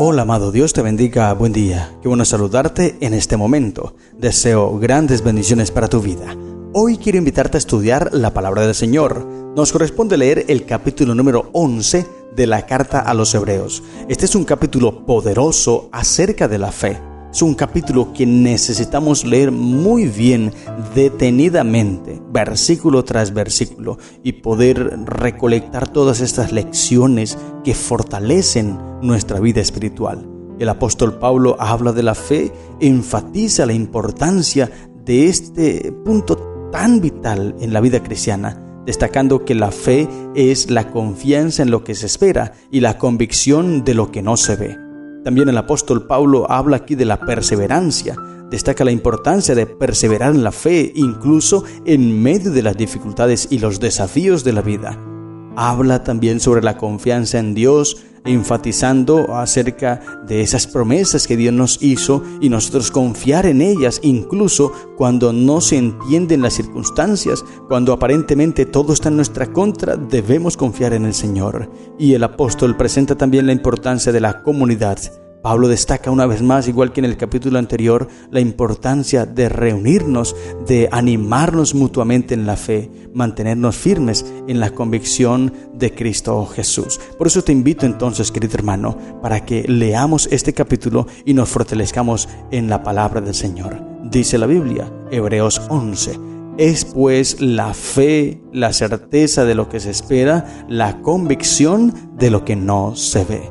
Hola amado, Dios te bendiga, buen día. Qué bueno saludarte en este momento. Deseo grandes bendiciones para tu vida. Hoy quiero invitarte a estudiar la palabra del Señor. Nos corresponde leer el capítulo número 11 de la carta a los Hebreos. Este es un capítulo poderoso acerca de la fe. Es un capítulo que necesitamos leer muy bien, detenidamente, versículo tras versículo, y poder recolectar todas estas lecciones que fortalecen nuestra vida espiritual. El apóstol Pablo habla de la fe, enfatiza la importancia de este punto tan vital en la vida cristiana, destacando que la fe es la confianza en lo que se espera y la convicción de lo que no se ve. También el apóstol Pablo habla aquí de la perseverancia, destaca la importancia de perseverar en la fe incluso en medio de las dificultades y los desafíos de la vida. Habla también sobre la confianza en Dios, enfatizando acerca de esas promesas que Dios nos hizo y nosotros confiar en ellas incluso cuando no se entienden las circunstancias, cuando aparentemente todo está en nuestra contra, debemos confiar en el Señor. Y el apóstol presenta también la importancia de la comunidad. Pablo destaca una vez más, igual que en el capítulo anterior, la importancia de reunirnos, de animarnos mutuamente en la fe, mantenernos firmes en la convicción de Cristo Jesús. Por eso te invito entonces, querido hermano, para que leamos este capítulo y nos fortalezcamos en la palabra del Señor. Dice la Biblia, Hebreos 11. Es pues la fe, la certeza de lo que se espera, la convicción de lo que no se ve.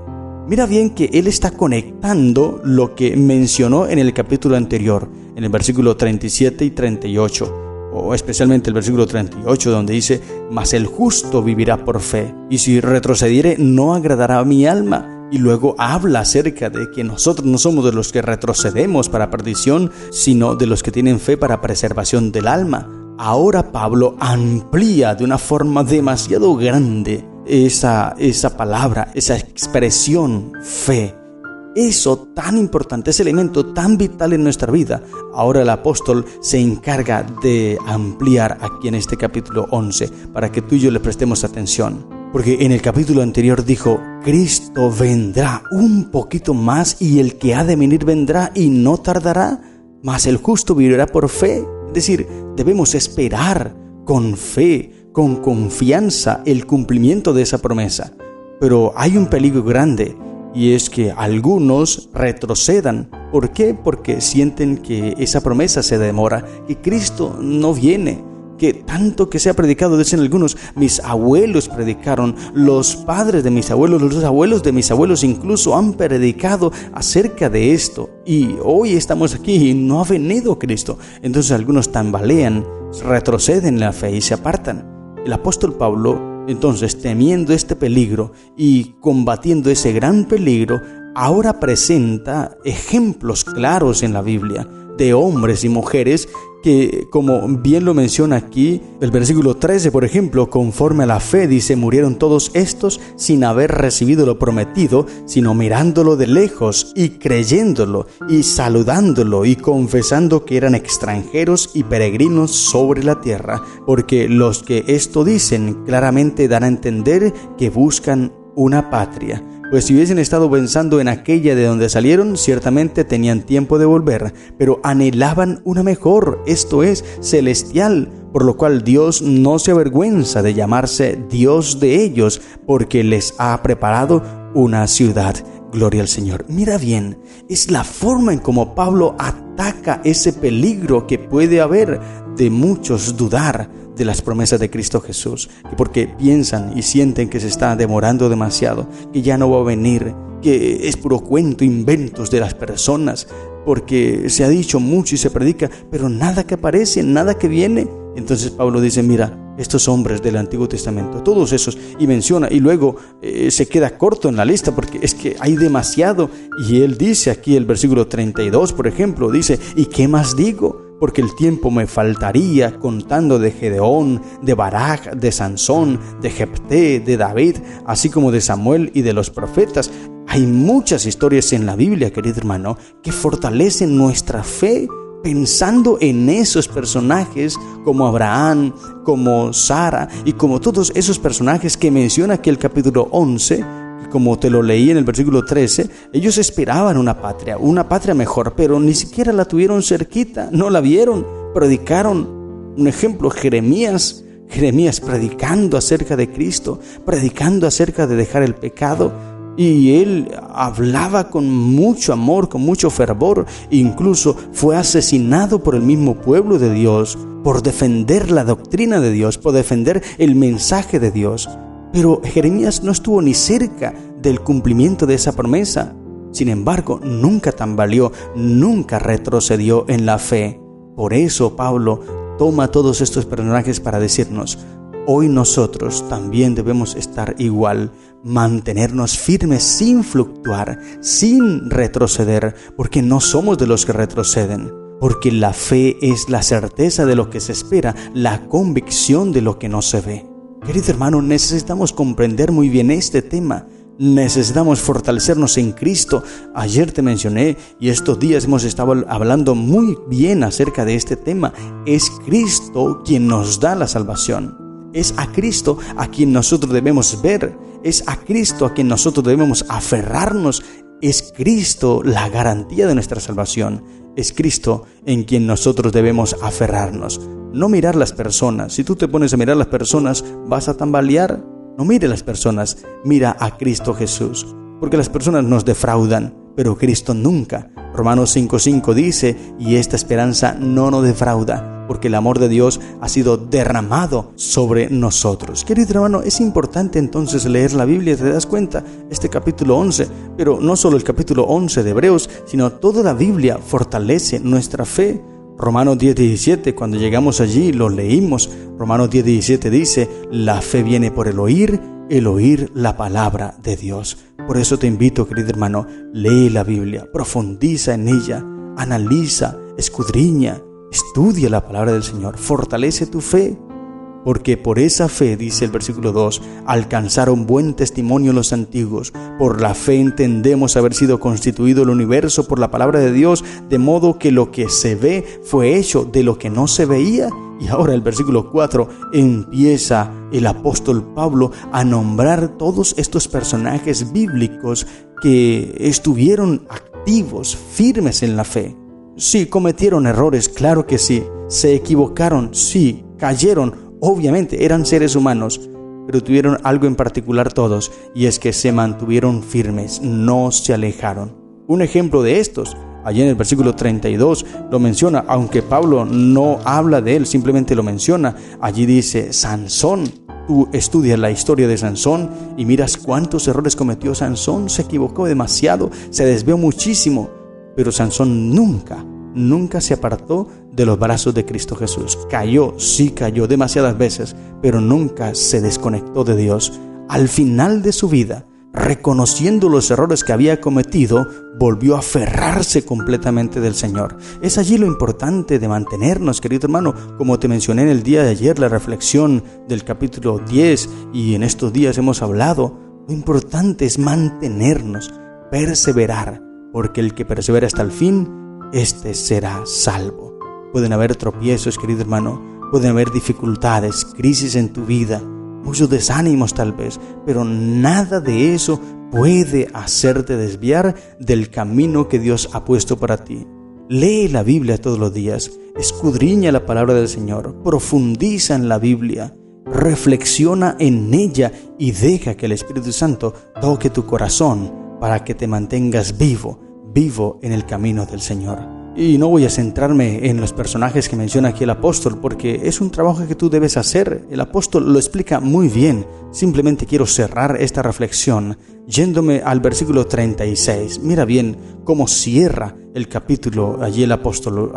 Mira bien que él está conectando lo que mencionó en el capítulo anterior, en el versículo 37 y 38, o especialmente el versículo 38, donde dice, mas el justo vivirá por fe, y si retrocediere no agradará a mi alma. Y luego habla acerca de que nosotros no somos de los que retrocedemos para perdición, sino de los que tienen fe para preservación del alma. Ahora Pablo amplía de una forma demasiado grande esa palabra, esa expresión fe. Eso tan importante, ese elemento tan vital en nuestra vida. Ahora el apóstol se encarga de ampliar aquí en este capítulo 11 para que tú y yo le prestemos atención. Porque en el capítulo anterior dijo, Cristo vendrá un poquito más y el que ha de venir vendrá y no tardará, mas el justo vivirá por fe. Es decir, debemos esperar con fe, con confianza el cumplimiento de esa promesa. Pero hay un peligro grande y es que algunos retrocedan. ¿Por qué? Porque sienten que esa promesa se demora, que Cristo no viene, que tanto que se ha predicado, dicen algunos, mis abuelos predicaron, los padres de mis abuelos, los abuelos de mis abuelos incluso han predicado acerca de esto y hoy estamos aquí y no ha venido Cristo. Entonces algunos tambalean, retroceden en la fe y se apartan. El apóstol Pablo, entonces, temiendo este peligro y combatiendo ese gran peligro, ahora presenta ejemplos claros en la Biblia de hombres y mujeres que, como bien lo menciona aquí, el versículo 13, por ejemplo, conforme a la fe, dice, murieron todos estos sin haber recibido lo prometido, sino mirándolo de lejos y creyéndolo y saludándolo y confesando que eran extranjeros y peregrinos sobre la tierra, porque los que esto dicen claramente dan a entender que buscan una patria. Pues si hubiesen estado pensando en aquella de donde salieron, ciertamente tenían tiempo de volver, pero anhelaban una mejor, esto es, celestial, por lo cual Dios no se avergüenza de llamarse Dios de ellos, porque les ha preparado una ciudad. Gloria al Señor. Mira bien, es la forma en cómo Pablo ataca ese peligro que puede haber de muchos dudar de las promesas de Cristo Jesús, porque piensan y sienten que se está demorando demasiado, que ya no va a venir, que es puro cuento, inventos de las personas, porque se ha dicho mucho y se predica, pero nada que aparece, nada que viene. Entonces Pablo dice, mira, estos hombres del Antiguo Testamento, todos esos, y menciona, y luego se queda corto en la lista porque es que hay demasiado, y él dice aquí el versículo 32, por ejemplo, dice, ¿y qué más digo? Porque el tiempo me faltaría contando de Gedeón, de Barak, de Sansón, de Jefté, de David, así como de Samuel y de los profetas. Hay muchas historias en la Biblia, querido hermano, que fortalecen nuestra fe pensando en esos personajes como Abraham, como Sara y como todos esos personajes que menciona aquí el capítulo 11, Y como te lo leí en el versículo 13, ellos esperaban una patria mejor, pero ni siquiera la tuvieron cerquita, no la vieron. Predicaron, un ejemplo, Jeremías predicando acerca de Cristo, predicando acerca de dejar el pecado. Y él hablaba con mucho amor, con mucho fervor. Incluso fue asesinado por el mismo pueblo de Dios por defender la doctrina de Dios, por defender el mensaje de Dios. Pero Jeremías no estuvo ni cerca del cumplimiento de esa promesa. Sin embargo, nunca tambaleó, nunca retrocedió en la fe. Por eso Pablo toma todos estos personajes para decirnos: hoy nosotros también debemos estar igual, mantenernos firmes sin fluctuar, sin retroceder, porque no somos de los que retroceden. Porque la fe es la certeza de lo que se espera, la convicción de lo que no se ve. Querido hermano, necesitamos comprender muy bien este tema. Necesitamos fortalecernos en Cristo. Ayer te mencioné y estos días hemos estado hablando muy bien acerca de este tema. Es Cristo quien nos da la salvación. Es a Cristo a quien nosotros debemos ver. Es a Cristo a quien nosotros debemos aferrarnos. Es Cristo la garantía de nuestra salvación. Es Cristo en quien nosotros debemos aferrarnos. No mirar las personas. Si tú te pones a mirar las personas, vas a tambalear. No mire las personas, mira a Cristo Jesús. Porque las personas nos defraudan, pero Cristo nunca. Romanos 5:5 dice: y esta esperanza no nos defrauda, porque el amor de Dios ha sido derramado sobre nosotros. Querido hermano, es importante entonces leer la Biblia, ¿te das cuenta? Este capítulo 11, pero no solo el capítulo 11 de Hebreos, sino toda la Biblia fortalece nuestra fe. Romanos 10:17, cuando llegamos allí lo leímos. Romanos 10:17 dice: la fe viene por el oír la palabra de Dios. Por eso te invito, querido hermano, lee la Biblia, profundiza en ella, analiza, escudriña, estudia la palabra del Señor, fortalece tu fe. Porque por esa fe, dice el versículo 2, alcanzaron buen testimonio los antiguos. Por la fe entendemos haber sido constituido el universo por la palabra de Dios, de modo que lo que se ve fue hecho de lo que no se veía. Y ahora el versículo 4 empieza el apóstol Pablo a nombrar todos estos personajes bíblicos que estuvieron activos, firmes en la fe. Sí, cometieron errores, claro que sí. Se equivocaron, sí. Cayeron, obviamente, eran seres humanos, pero tuvieron algo en particular todos, y es que se mantuvieron firmes, no se alejaron. Un ejemplo de estos, allí en el versículo 32 lo menciona, aunque Pablo no habla de él, simplemente lo menciona. Allí dice: Sansón. Tú estudias la historia de Sansón y miras cuántos errores cometió Sansón. Se equivocó demasiado, se desvió muchísimo, pero Sansón nunca se apartó de los brazos de Cristo Jesús. Cayó demasiadas veces, pero nunca se desconectó de Dios. Al final de su vida, reconociendo los errores que había cometido, volvió a aferrarse completamente del Señor. Es allí lo importante de mantenernos, querido hermano. Como te mencioné en el día de ayer, la reflexión del capítulo 10, y en estos días hemos hablado, lo importante es mantenernos, perseverar, porque el que persevera hasta el fin, este será salvo. Pueden haber tropiezos, querido hermano, pueden haber dificultades, crisis en tu vida, muchos desánimos tal vez, pero nada de eso puede hacerte desviar del camino que Dios ha puesto para ti. Lee la Biblia todos los días, escudriña la palabra del Señor, profundiza en la Biblia, reflexiona en ella y deja que el Espíritu Santo toque tu corazón para que te mantengas vivo en el camino del Señor. Y no voy a centrarme en los personajes que menciona aquí el apóstol, porque es un trabajo que tú debes hacer. El apóstol lo explica muy bien. Simplemente quiero cerrar esta reflexión yéndome al versículo 36. Mira bien cómo cierra el capítulo. Allí el apóstol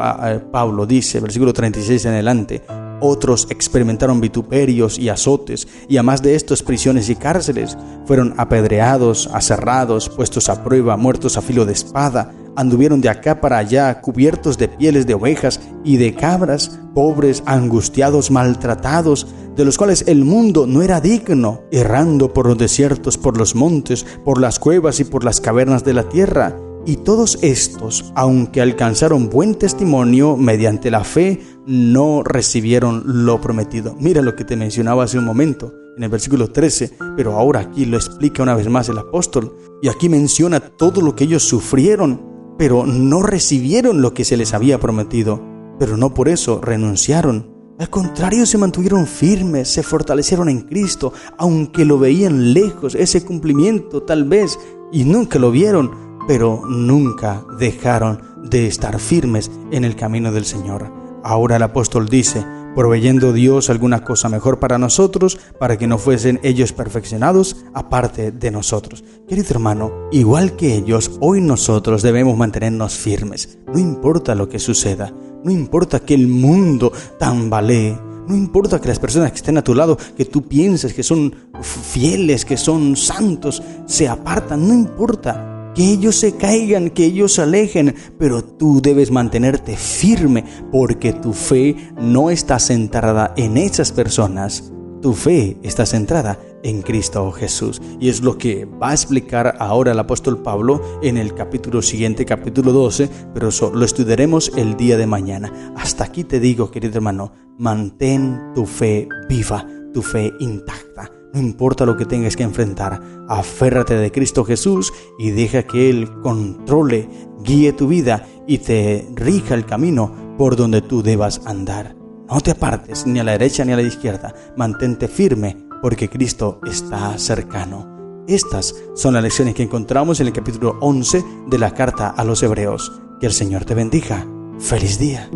Pablo dice, versículo 36 en adelante: otros experimentaron vituperios y azotes, y a más de estos prisiones y cárceles. Fueron apedreados, aserrados, puestos a prueba, muertos a filo de espada. Anduvieron de acá para allá, cubiertos de pieles de ovejas y de cabras, pobres, angustiados, maltratados, de los cuales el mundo no era digno, errando por los desiertos, por los montes, por las cuevas y por las cavernas de la tierra. Y todos estos, aunque alcanzaron buen testimonio mediante la fe, no recibieron lo prometido. Mira lo que te mencionaba hace un momento. en el versículo 13, pero ahora aquí lo explica una vez más el apóstol. Y aquí menciona todo lo que ellos sufrieron, pero no recibieron lo que se les había prometido. Pero no por eso renunciaron. Al contrario, se mantuvieron firmes, se fortalecieron en Cristo, aunque lo veían lejos, ese cumplimiento tal vez, y nunca lo vieron, pero nunca dejaron de estar firmes en el camino del Señor. Ahora el apóstol dice, proveyendo Dios alguna cosa mejor para nosotros, para que no fuesen ellos perfeccionados aparte de nosotros. Querido hermano, igual que ellos, hoy nosotros debemos mantenernos firmes, no importa lo que suceda. No importa que el mundo tambalee, no importa que las personas que estén a tu lado, que tú pienses que son fieles, que son santos, se apartan, no importa que ellos se caigan, que ellos se alejen, pero tú debes mantenerte firme porque tu fe no está centrada en esas personas. Tu fe está centrada en Cristo Jesús. Y es lo que va a explicar ahora el apóstol Pablo en el capítulo siguiente, capítulo 12, pero eso lo estudiaremos el día de mañana. Hasta aquí te digo, querido hermano, mantén tu fe viva, tu fe intacta. No importa lo que tengas que enfrentar, aférrate de Cristo Jesús y deja que Él controle, guíe tu vida y te rija el camino por donde tú debas andar. No te apartes ni a la derecha ni a la izquierda, mantente firme porque Cristo está cercano. Estas son las lecciones que encontramos en el capítulo 11 de la carta a los Hebreos. Que el Señor te bendiga. ¡Feliz día!